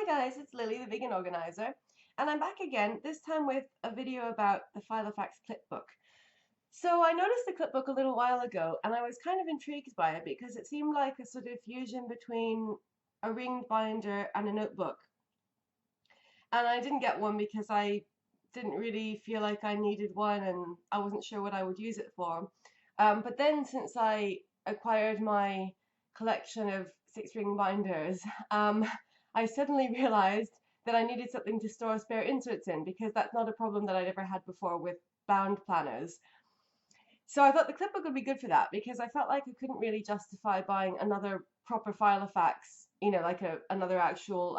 guys, it's Lily, the vegan organizer, and I'm back again, this time with a video about the Filofax Clipbook. So I noticed the clipbook a little while ago, and I was kind of intrigued by it because it seemed like a sort of fusion between a ringed binder and a notebook. And I didn't get one because I didn't really feel like I needed one, and I wasn't sure what I would use it for. But then since I acquired my collection of six-ring binders, I suddenly realized that I needed something to store spare inserts in because that's not a problem that I'd ever had before with bound planners. So I thought the clipbook would be good for that because I felt like I couldn't really justify buying another proper Filofax, like another actual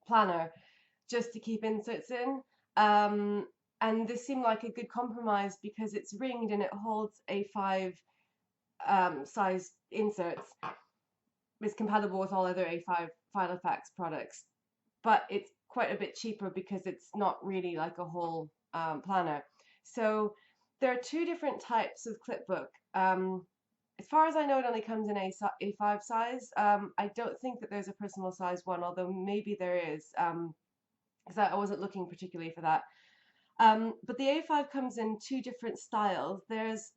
planner just to keep inserts in. And this seemed like a good compromise because it's ringed and it holds A5 size inserts. It's compatible with all other A5 Filofax products, but it's quite a bit cheaper because it's not really like a whole planner. So there are two different types of clipbook. As far as I know, it only comes in A5 size. I don't think that there's a personal size one, although maybe there is, because I wasn't looking particularly for that. But the A5 comes in two different styles. There's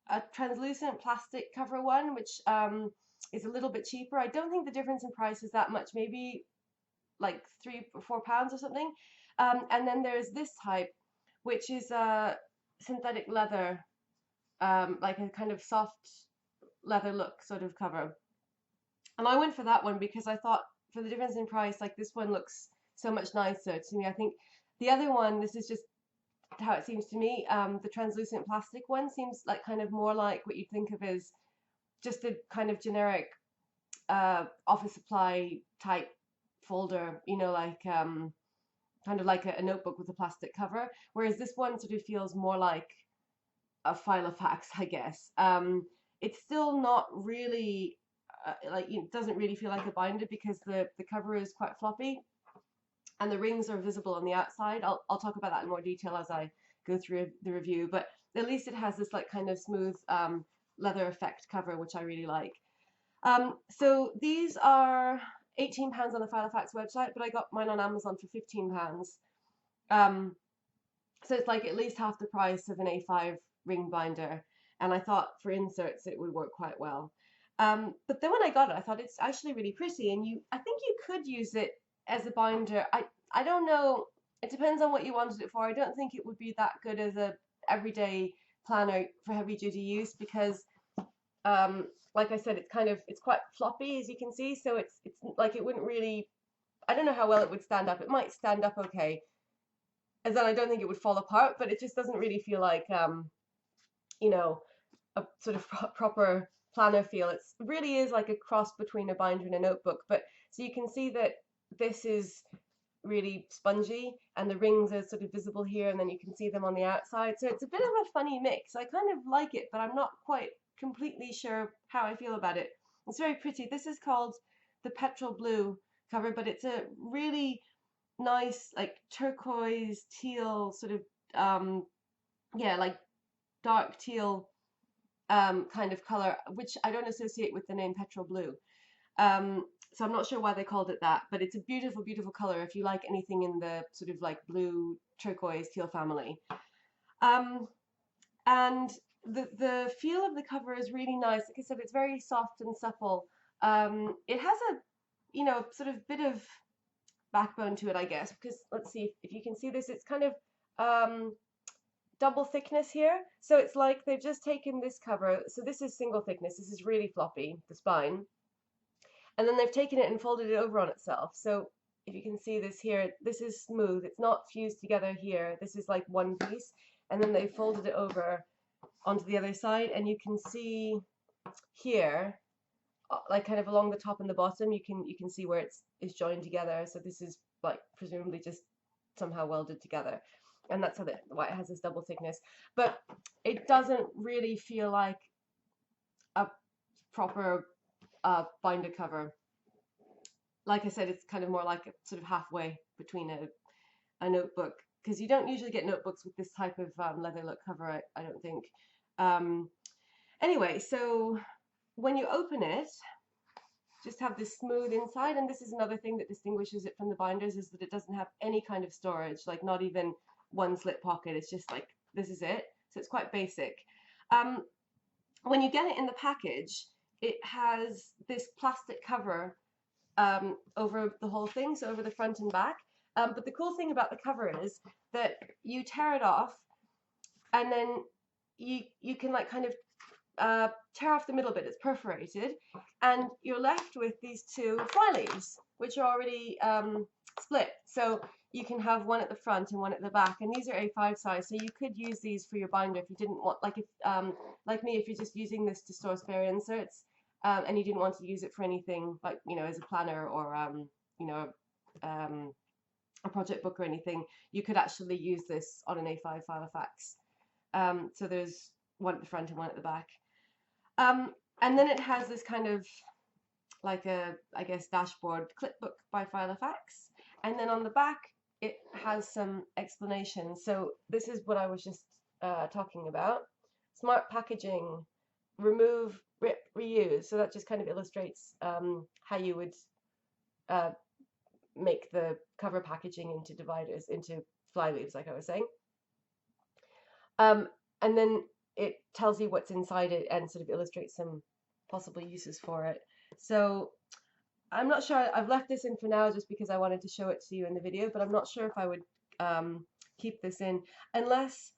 a translucent plastic cover one, which is a little bit cheaper. I don't think the difference in price is that much, maybe like £3 or £4 or something. And then there's this type, which is a synthetic leather, like a kind of soft leather look sort of cover. And I went for that one because I thought for the difference in price, like this one looks so much nicer to me. I think the other one, this is just how it seems to me, the translucent plastic one seems like kind of more like what you'd think of as just a kind of generic office supply type folder, like kind of like a notebook with a plastic cover, whereas this one sort of feels more like a Filofax, I guess. It's still not really it doesn't really feel like a binder because the cover is quite floppy and the rings are visible on the outside. I'll talk about that in more detail as I go through the review, but at least it has this like kind of smooth leather effect cover, which I really like. So these are £18 on the Filofax website, but I got mine on Amazon for £15. So it's like at least half the price of an A5 ring binder, and I thought for inserts it would work quite well. But then when I got it, I thought it's actually really pretty, and I think you could use it as a binder. I don't know. It depends on what you wanted it for. I don't think it would be that good as a everyday planner for heavy duty use because, like I said, it's quite floppy, as you can see. So it's like it wouldn't really. I don't know how well it would stand up. It might stand up okay, as then I don't think it would fall apart, but it just doesn't really feel like a sort of proper planner feel. It really is like a cross between a binder and a notebook. But so you can see that this is really spongy and the rings are sort of visible here, and then you can see them on the outside. So it's a bit of a funny mix. I kind of like it, but I'm not quite completely sure how I feel about it. It's very pretty. This is called the Petrol Blue cover, but it's a really nice like turquoise teal sort of like dark teal kind of color, which I don't associate with the name Petrol Blue. So I'm not sure why they called it that, but it's a beautiful, beautiful color if you like anything in the sort of like blue, turquoise, teal family. And the feel of the cover is really nice. Like I said, it's very soft and supple. It has a sort of bit of backbone to it, I guess, because let's see if you can see this. It's kind of double thickness here. So it's like they've just taken this cover. So this is single thickness. This is really floppy, the spine. And then they've taken it and folded it over on itself. So if you can see this here, this is smooth. It's not fused together here. This is like one piece. And then they folded it over onto the other side. And you can see here, like kind of along the top and the bottom, you can see where it's joined together. So this is like presumably just somehow welded together. And that's why it has this double thickness. But it doesn't really feel like a proper binder cover. Like I said, it's kind of more like a sort of halfway between a notebook, because you don't usually get notebooks with this type of leather look cover, I don't think. Anyway, so when you open it, just have this smooth inside. And this is another thing that distinguishes it from the binders, is that it doesn't have any kind of storage, like not even one slip pocket. It's just like, this is it. So it's quite basic. When you get it in the package, it has this plastic cover over the whole thing, so over the front and back. But the cool thing about the cover is that you tear it off, and then you can like kind of tear off the middle bit. It's perforated, and you're left with these two fly leaves, which are already split. So you can have one at the front and one at the back, and these are A5 size, so you could use these for your binder if you didn't want, like if like me, if you're just using this to store spare inserts, and you didn't want to use it for anything like, you know, as a planner or you know, a project book or anything, you could actually use this on an A5 Filofax. So there's one at the front and one at the back. And then it has this kind of like a, I guess, dashboard clipbook by Filofax. And then on the back, it has some explanations. So this is what I was just talking about. Smart packaging, remove, rip, reuse. So that just kind of illustrates how you would make the cover packaging into dividers, into fly leaves, like I was saying. And then it tells you what's inside it and sort of illustrates some possible uses for it. So I'm not sure, I've left this in for now just because I wanted to show it to you in the video, but I'm not sure if I would keep this in, unless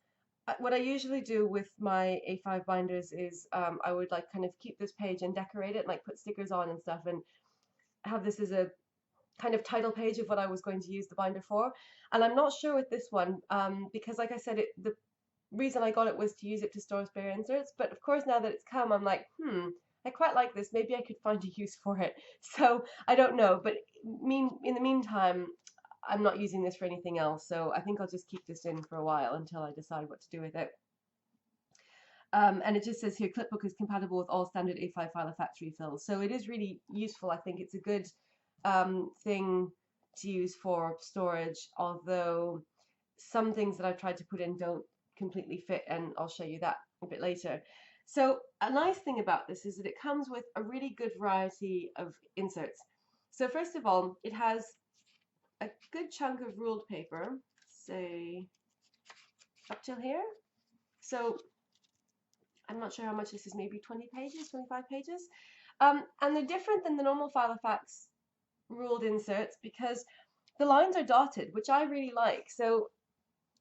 what I usually do with my A5 binders is I would like kind of keep this page and decorate it, and like put stickers on and stuff, and have this as a kind of title page of what I was going to use the binder for. And I'm not sure with this one because, like I said, the reason I got it was to use it to store spare inserts, but of course now that it's come, I'm like, I quite like this, maybe I could find a use for it. So I don't know, but in the meantime, I'm not using this for anything else, so I think I'll just keep this in for a while until I decide what to do with it. And it just says here, Clipbook is compatible with all standard A5 Filofax refills, so it is really useful. I think it's a good thing to use for storage, although some things that I've tried to put in don't completely fit, and I'll show you that a bit later. So a nice thing about this is that it comes with a really good variety of inserts. So first of all, it has a good chunk of ruled paper, say up till here. So I'm not sure how much this is, maybe 20 pages, 25 pages. And they're different than the normal Filofax ruled inserts because the lines are dotted, which I really like. So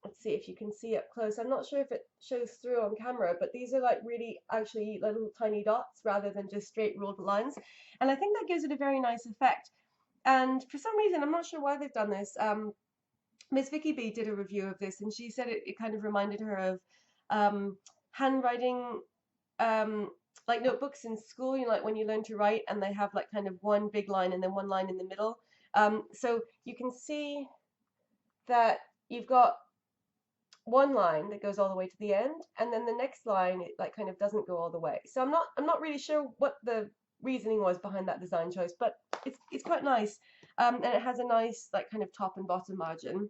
let's see if you can see up close. I'm not sure if it shows through on camera, but these are like really actually little tiny dots rather than just straight ruled lines. And I think that gives it a very nice effect. And for some reason, I'm not sure why they've done this, Miss Vicky B did a review of this, and she said it kind of reminded her of handwriting, like notebooks in school, you know, like when you learn to write and they have like kind of one big line and then one line in the middle. So you can see that you've got one line that goes all the way to the end, and then the next line it like kind of doesn't go all the way. So I'm not really sure what the reasoning was behind that design choice, but it's quite nice, and it has a nice like kind of top and bottom margin,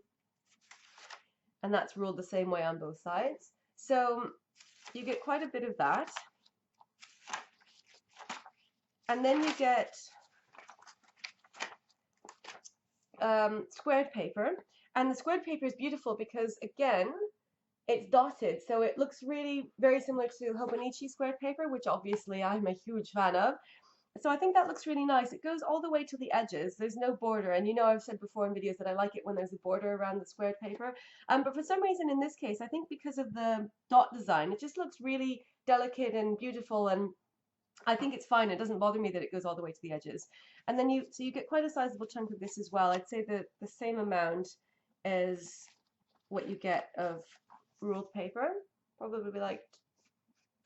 and that's ruled the same way on both sides. So you get quite a bit of that, and then you get squared paper. And the squared paper is beautiful because, again, it's dotted, so it looks really very similar to Hobonichi squared paper, which obviously I'm a huge fan of. So I think that looks really nice. It goes all the way to the edges. There's no border, and you know I've said before in videos that I like it when there's a border around the squared paper. But for some reason in this case, I think because of the dot design, it just looks really delicate and beautiful, and I think it's fine. It doesn't bother me that it goes all the way to the edges. And then you get quite a sizable chunk of this as well. I'd say the same amount as what you get of ruled paper, probably like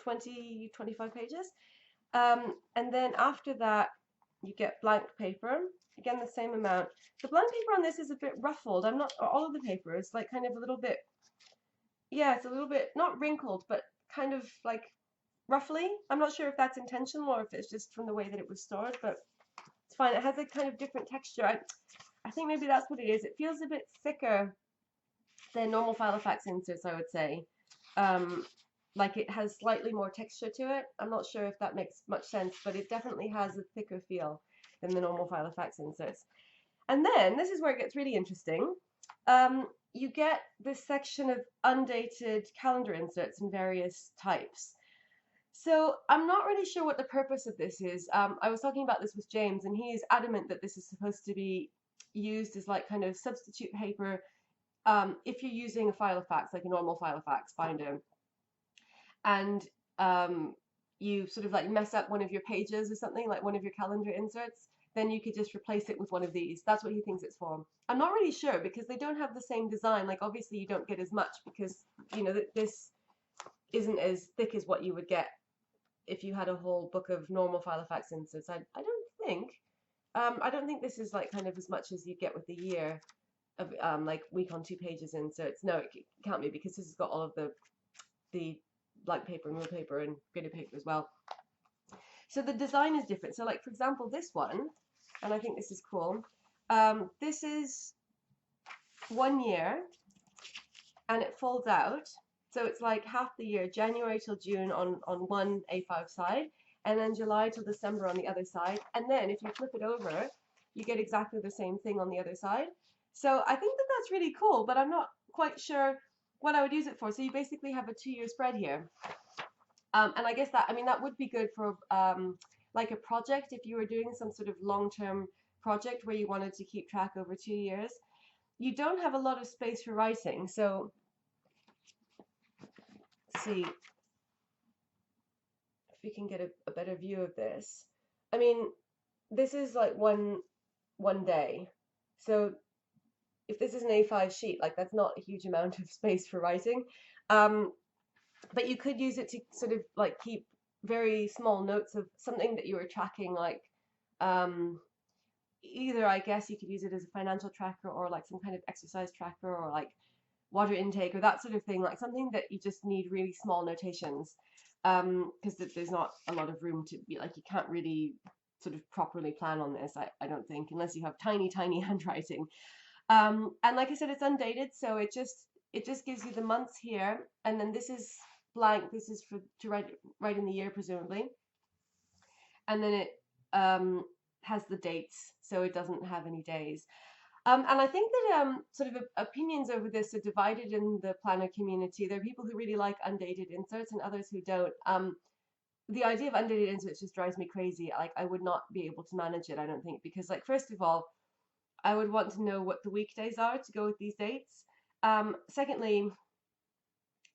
20, 25 pages. And then after that, you get blank paper, again the same amount. The blank paper on this is a bit ruffled. I'm not, all of the paper is like kind of a little bit, yeah, it's a little bit, not wrinkled, but kind of like ruffly. I'm not sure if that's intentional or if it's just from the way that it was stored, but it's fine. It has a kind of different texture. I think maybe that's what it is. It feels a bit thicker than normal Filofax inserts, I would say. Like it has slightly more texture to it. I'm not sure if that makes much sense, but it definitely has a thicker feel. than the normal Filofax inserts. And then this is where it gets really interesting. You get this section of undated calendar inserts in various types. So I'm not really sure what the purpose of this is. I was talking about this with James, and he is adamant that this is supposed to be used as like kind of substitute paper if you're using a Filofax, like a normal Filofax binder, and you sort of like mess up one of your pages or something, like one of your calendar inserts, then you could just replace it with one of these. That's what he thinks it's for. I'm not really sure because they don't have the same design. Like obviously you don't get as much because, you know, this isn't as thick as what you would get if you had a whole book of normal Filofax inserts. I don't think this is like kind of as much as you get with the year of like week on 2 pages inserts. No, it can't be because this has got all of the blank paper and rule paper and graded paper as well. So the design is different. So like for example this one, and I think this is cool, this is 1 year and it folds out. So it's like half the year, January till June on one A5 side, and then July till December on the other side. And then if you flip it over, you get exactly the same thing on the other side. So I think that that's really cool, but I'm not quite sure what I would use it for. So you basically have a 2-year spread here. And I guess that, I mean, that would be good for like a project if you were doing some sort of long-term project where you wanted to keep track over 2 years. You don't have a lot of space for writing, so let's see if we can get a better view of this. I mean, this is like one day. So if this is an A5 sheet, like that's not a huge amount of space for writing. But you could use it to sort of like keep very small notes of something that you were tracking, like either I guess you could use it as a financial tracker or like some kind of exercise tracker or like water intake or that sort of thing, like something that you just need really small notations because there's not a lot of room to be like, you can't really sort of properly plan on this, I don't think, unless you have tiny handwriting. And like I said, it's undated, so it just gives you the months here, and then this is blank. This is for to write in the year presumably, and then it has the dates, so it doesn't have any days. And I think that sort of opinions over this are divided in the planner community. There are people who really like undated inserts and others who don't. The idea of undated inserts just drives me crazy. Like I would not be able to manage it, I don't think, because like first of all, I would want to know what the weekdays are to go with these dates. Secondly,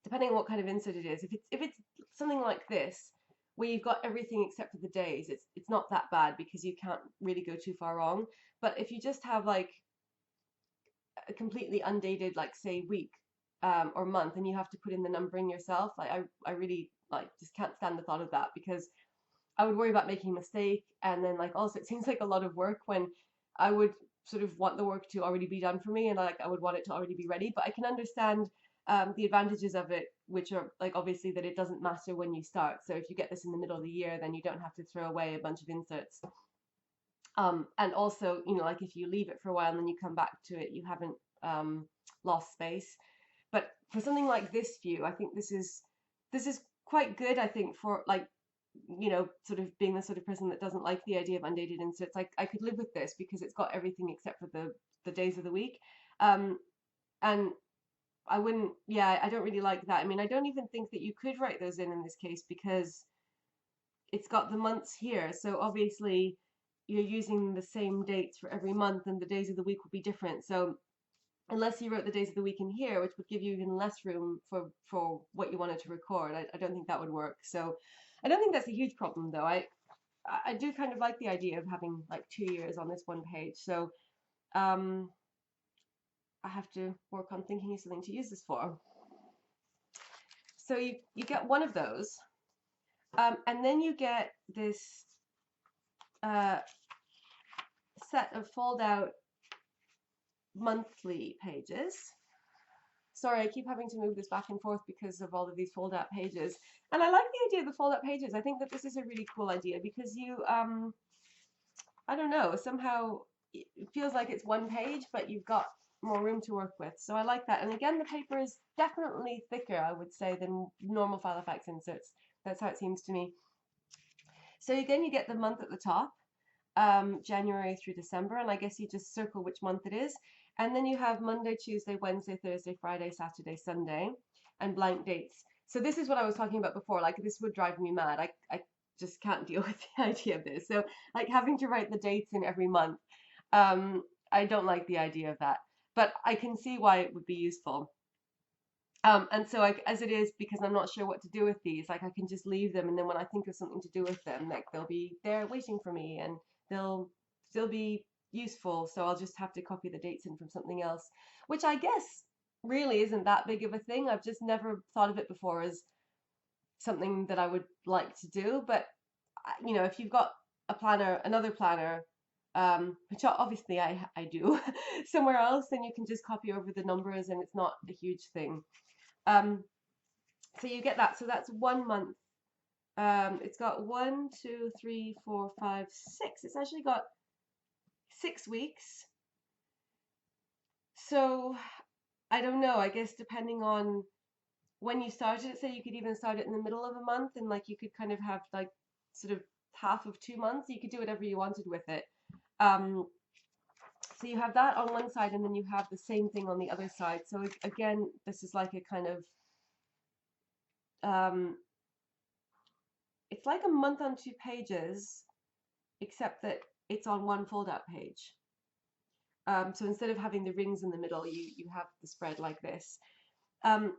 depending on what kind of insert it is, if it's something like this, where you've got everything except for the days, it's not that bad because you can't really go too far wrong. But if you just have like a completely undated, like say week or month, and you have to put in the numbering yourself, like I really like just can't stand the thought of that, because I would worry about making a mistake, and then like also it seems like a lot of work when I would sort of want the work to already be done for me, and like I would want it to already be ready. But I can understand the advantages of it, which are like obviously that it doesn't matter when you start. So if you get this in the middle of the year, then you don't have to throw away a bunch of inserts. And also, you know, like if you leave it for a while and then you come back to it, you haven't lost space. But for something like this view, I think this is quite good, I think, for like, you know, sort of being the sort of person that doesn't like the idea of undated inserts. I could live with this because it's got everything except for the days of the week. And I wouldn't, yeah, I don't really like that. I mean, I don't even think that you could write those in this case, because it's got the months here. So obviously you're using the same dates for every month, and the days of the week will be different. So unless you wrote the days of the week in here, which would give you even less room for what you wanted to record, I don't think that would work. So I don't think that's a huge problem, though. I do kind of like the idea of having like 2 years on this one page. So I have to work on thinking of something to use this for. So you get one of those, and then you get this set of fold-out monthly pages. Sorry, I keep having to move this back and forth because of all of these fold-out pages. And I like the idea of the fold-out pages. I think that this is a really cool idea because you, I don't know, somehow it feels like it's one page, but you've got more room to work with. So I like that. And again, the paper is definitely thicker, I would say, than normal Filofax inserts. That's how it seems to me. So again, you get the month at the top. January through December, and I guess you just circle which month it is. And then you have Monday, Tuesday, Wednesday, Thursday, Friday, Saturday, Sunday, and blank dates. So this is what I was talking about before. Like this would drive me mad. I just can't deal with the idea of this. So like having to write the dates in every month. I don't like the idea of that, but I can see why it would be useful. And so as it is, because I'm not sure what to do with these, like I can just leave them, and then when I think of something to do with them, like they'll be there waiting for me, and they'll still be useful. So I'll just have to copy the dates in from something else, which I guess really isn't that big of a thing. I've just never thought of it before as something that I would like to do. But you know, if you've got a planner, another planner, which obviously I do somewhere else, then you can just copy over the numbers, and it's not a huge thing. Um, so you get that. So that's 1 month. It's got 1, 2, 3, 4, 5, 6. It's actually got 6 weeks. So I don't know. I guess depending on when you started it, say you could even start it in the middle of a month, and like you could kind of have like sort of half of 2 months. You could do whatever you wanted with it. Um, so you have that on one side, and then you have the same thing on the other side. So again, this is like a kind of it's like a month on 2 pages, except that it's on one fold-out page. So instead of having the rings in the middle, you have the spread like this. And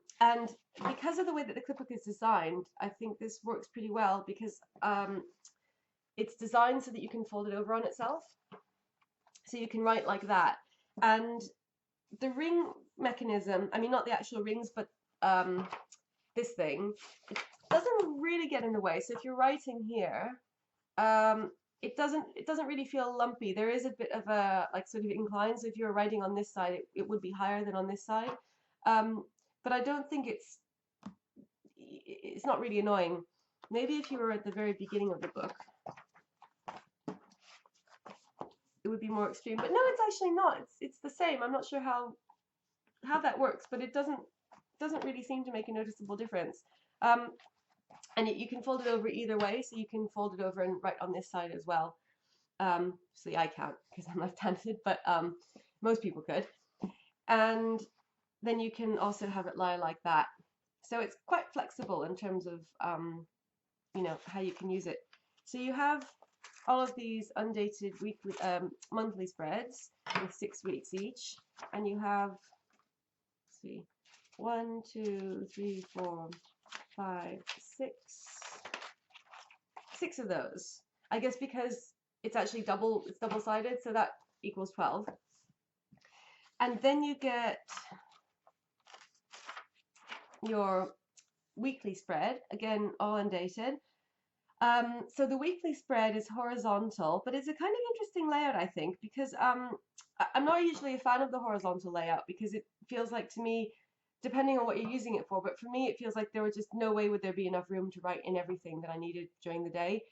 because of the way that the clipbook is designed, I think this works pretty well because it's designed so that you can fold it over on itself. So you can write like that. And the ring mechanism, I mean, not the actual rings, but this thing, it doesn't really get in the way. So if you're writing here, it doesn't really feel lumpy. There is a bit of a like sort of incline. So if you're writing on this side, it would be higher than on this side. But I don't think it's not really annoying. Maybe if you were at the very beginning of the book, it would be more extreme. But no, it's actually not. It's the same. I'm not sure how that works, but it doesn't really seem to make a noticeable difference. And you can fold it over either way, so you can fold it over and write on this side as well. See, I can't because I'm left-handed, but most people could. And then you can also have it lie like that. So it's quite flexible in terms of you know, how you can use it. So you have all of these undated weekly, monthly spreads with 6 weeks each, and you have, let's see, 1, 2, 3, 4, 5, 6 of those. I guess because it's actually it's double-sided, so that equals 12. And then you get your weekly spread, again, all undated. So the weekly spread is horizontal, but it's a kind of interesting layout, I think, because I'm not usually a fan of the horizontal layout because it feels like to me, depending on what you're using it for, but for me it feels like there was just no way would there be enough room to write in everything that I needed during the day.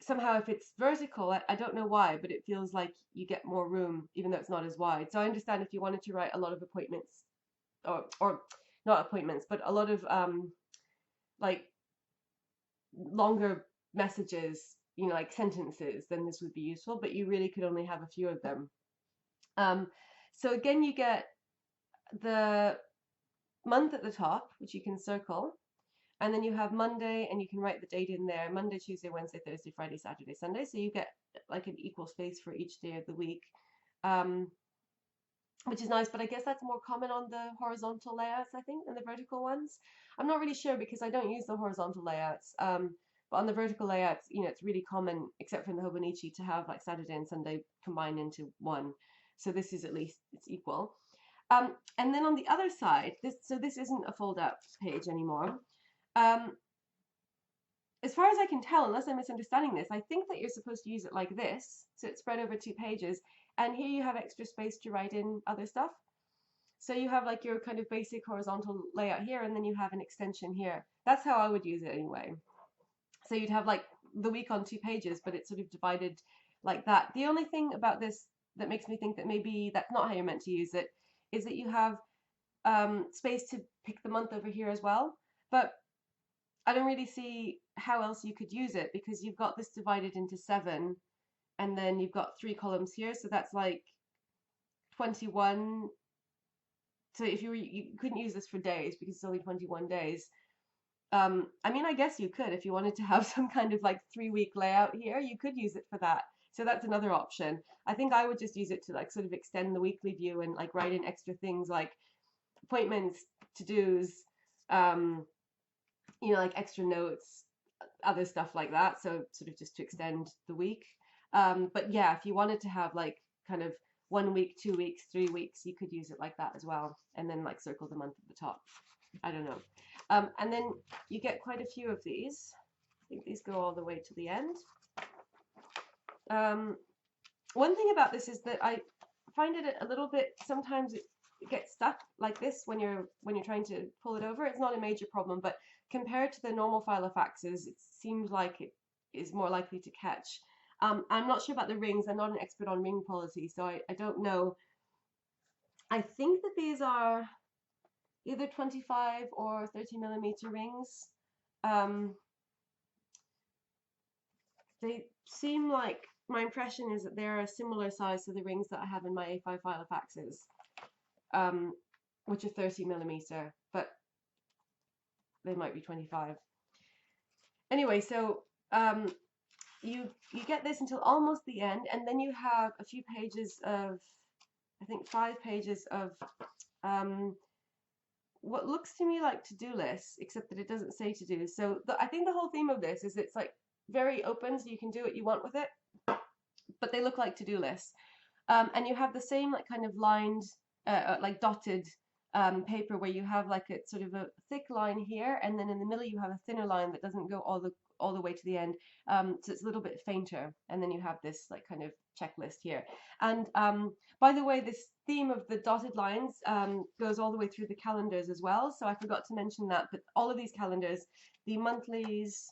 Somehow if it's vertical, I don't know why, but it feels like you get more room even though it's not as wide. So I understand if you wanted to write a lot of appointments, or not appointments, but a lot of like longer messages, you know, like sentences, then this would be useful, but you really could only have a few of them. So again, you get the month at the top, which you can circle, and then you have Monday, and you can write the date in there: Monday, Tuesday, Wednesday, Thursday, Friday, Saturday, Sunday. So you get like an equal space for each day of the week, which is nice, but I guess that's more common on the horizontal layouts, I think, than the vertical ones. I'm not really sure because I don't use the horizontal layouts. But on the vertical layouts, you know, it's really common, except for in the Hobonichi, to have like Saturday and Sunday combined into one. So this is at least, it's equal. And then on the other side, this isn't a fold-out page anymore. As far as I can tell, unless I'm misunderstanding this, I think that you're supposed to use it like this, so it's spread over 2 pages, and here you have extra space to write in other stuff. So you have like your kind of basic horizontal layout here, and then you have an extension here. That's how I would use it anyway. So you'd have like the week on 2 pages, but it's sort of divided like that. The only thing about this that makes me think that maybe that's not how you're meant to use it is that you have space to pick the month over here as well. But I don't really see how else you could use it because you've got this divided into 7, and then you've got 3 columns here, so that's like 21. So if you couldn't use this for days because it's only 21 days. I mean, I guess you could if you wanted to have some kind of like 3-week layout here, you could use it for that. So that's another option. I think I would just use it to like sort of extend the weekly view and like write in extra things like appointments, to-dos, you know, like extra notes, other stuff like that. So sort of just to extend the week. But yeah, if you wanted to have like kind of 1 week, 2 weeks, 3 weeks, you could use it like that as well. And then like circle the month at the top. I don't know. And then you get quite a few of these. I think these go all the way to the end. One thing about this is that I find it a little bit, sometimes it gets stuck like this when you're trying to pull it over. It's not a major problem, but compared to the normal Filofaxes, it seems like it is more likely to catch. I'm not sure about the rings. I'm not an expert on ring quality, so I don't know. I think that these are either 25 or 30mm rings. They seem like, my impression is that they're a similar size to the rings that I have in my A5 Filofaxes, which are 30mm, but they might be 25. Anyway, so you get this until almost the end, and then you have a few pages of, I think 5 pages of what looks to me like to-do lists, except that it doesn't say to-do. So I think the whole theme of this is it's like very open, so you can do what you want with it, but they look like to-do lists. And you have the same like kind of lined, like dotted paper where you have like a sort of a thick line here, and then in the middle you have a thinner line that doesn't go all the way to the end, so it's a little bit fainter, and then you have this like kind of checklist here. And by the way, this theme of the dotted lines goes all the way through the calendars as well, so I forgot to mention that, but all of these calendars, the monthlies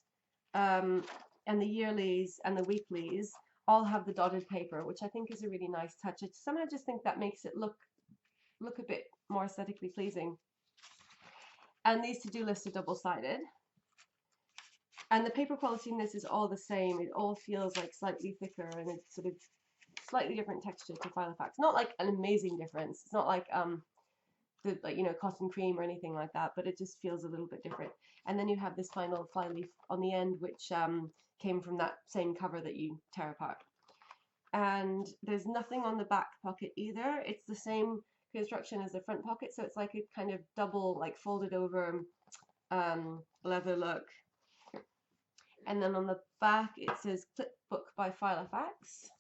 and the yearlies and the weeklies, all have the dotted paper, which I think is a really nice touch. I somehow just think that makes it look a bit more aesthetically pleasing. And these to-do lists are double-sided. And the paper quality in this is all the same. It all feels like slightly thicker, and it's sort of slightly different texture to Filofax. Not like an amazing difference. It's not like the, like, you know, cotton cream or anything like that, but it just feels a little bit different. And then you have this final flyleaf on the end, which came from that same cover that you tear apart. And there's nothing on the back pocket either. It's the same construction as the front pocket, so it's like a kind of double, like folded over leather look. And then on the back it says Clipbook by Filofax.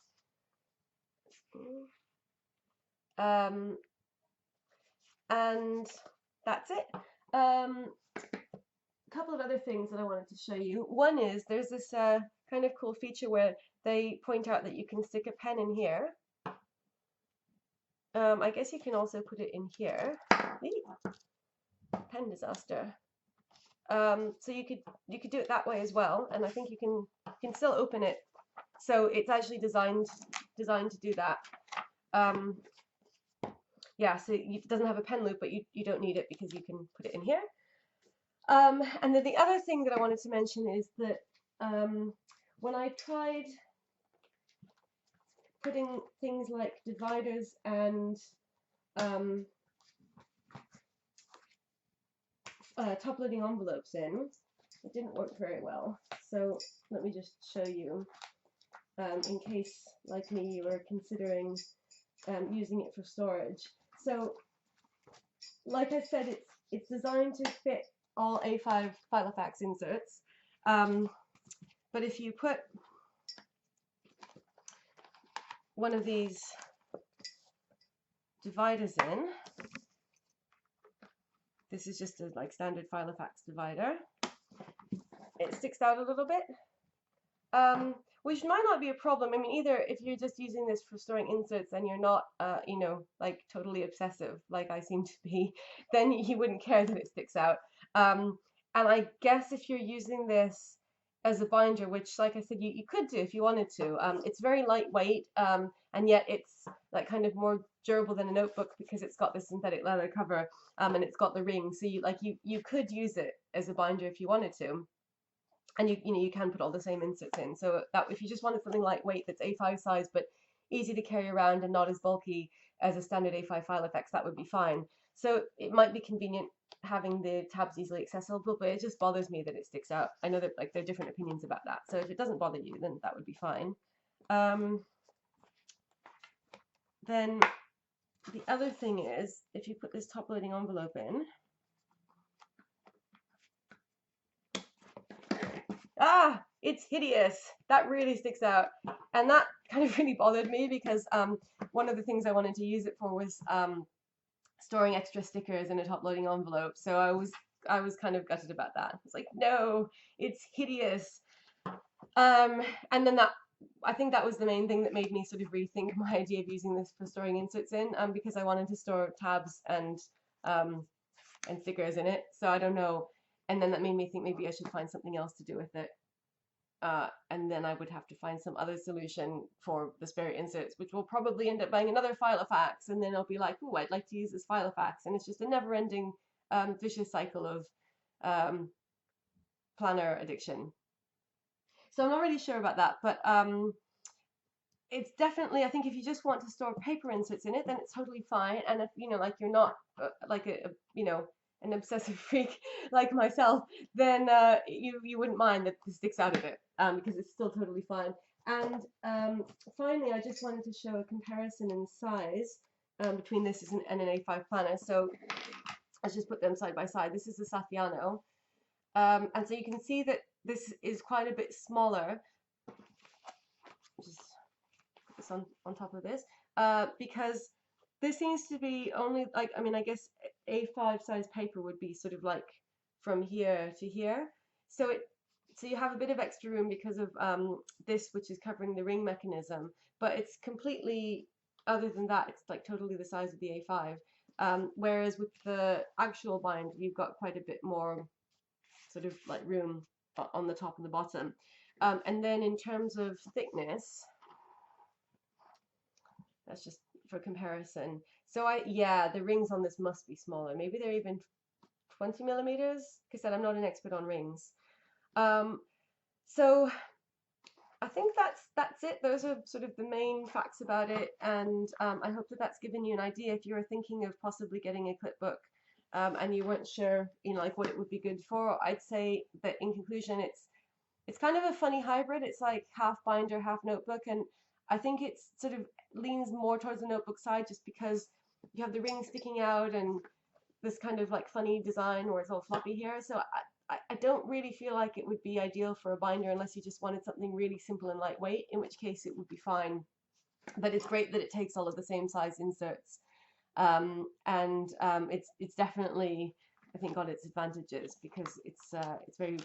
And that's it. Couple of other things that I wanted to show you. One is there's this kind of cool feature where they point out that you can stick a pen in here. I guess you can also put it in here. Pen disaster. So you could do it that way as well, and I think you can still open it. So it's actually designed to do that. Yeah, so it doesn't have a pen loop, but you don't need it because you can put it in here. And then the other thing that I wanted to mention is that when I tried putting things like dividers and top-loading envelopes in, it didn't work very well. So let me just show you, in case, like me, you were considering using it for storage. So, like I said, it's designed to fit all A5 Filofax inserts, but if you put one of these dividers in, this is just a like standard Filofax divider, it sticks out a little bit, which might not be a problem. I mean, either if you're just using this for storing inserts and you're not, you know, like totally obsessive like I seem to be, then you wouldn't care that it sticks out. And I guess if you're using this as a binder, which, like I said, you could do if you wanted to. It's very lightweight, and yet it's like kind of more durable than a notebook because it's got the synthetic leather cover, and it's got the ring. So you could use it as a binder if you wanted to. and you can put all the same inserts in. So that if you just wanted something lightweight that's A5 size but easy to carry around and not as bulky as a standard A5 Filofax, that would be fine. So it might be convenient having the tabs easily accessible, but it just bothers me that it sticks out. I know that like there are different opinions about that. So if it doesn't bother you, then that would be fine. Then the other thing is, if you put this top loading envelope in, it's hideous. That really sticks out. And that kind of really bothered me because one of the things I wanted to use it for was storing extra stickers in a top loading envelope. So I was kind of gutted about that. It's like, no, it's hideous. And then I think that was the main thing that made me sort of rethink my idea of using this for storing inserts in, because I wanted to store tabs and stickers in it. So I don't know. And then that made me think maybe I should find something else to do with it. And then I would have to find some other solution for the spare inserts, which will probably end up buying another Filofax, and then I'll be like, oh, I'd like to use this Filofax, and it's just a never-ending vicious cycle of planner addiction. So I'm not really sure about that, but it's definitely, I think if you just want to store paper inserts in it, then it's totally fine. And if, like you're not like an obsessive freak like myself, then you wouldn't mind that this sticks out of it, because it's still totally fine. And finally, I just wanted to show a comparison in size between this and an A5 planner. So let's just put them side by side. This is the Saffiano. And so you can see that this is quite a bit smaller. Just put this on top of this, because this seems to be only like, I mean, I guess A5 size paper would be sort of like from here to here. So you have a bit of extra room because of this, which is covering the ring mechanism, but it's completely, other than that, it's like totally the size of the A5. Whereas with the actual binder, you've got quite a bit more sort of like room on the top and the bottom. And then in terms of thickness, that's just for comparison. So the rings on this must be smaller. Maybe they're even 20 millimeters. Like I said, I'm not an expert on rings. So I think that's it. Those are sort of the main facts about it, and I hope that that's given you an idea if you were thinking of possibly getting a clipbook, and you weren't sure, like what it would be good for. I'd say that in conclusion, it's kind of a funny hybrid. It's like half binder, half notebook, and I think it's sort of leans more towards the notebook side just because you have the ring sticking out and this kind of like funny design where it's all floppy here. So I don't really feel like it would be ideal for a binder unless you just wanted something really simple and lightweight, in which case it would be fine. But it's great that it takes all of the same size inserts, and it's definitely, I think, got its advantages because it's very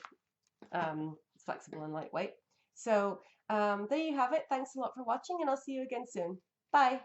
it's flexible and lightweight. So there you have it. Thanks a lot for watching, and I'll see you again soon. Bye.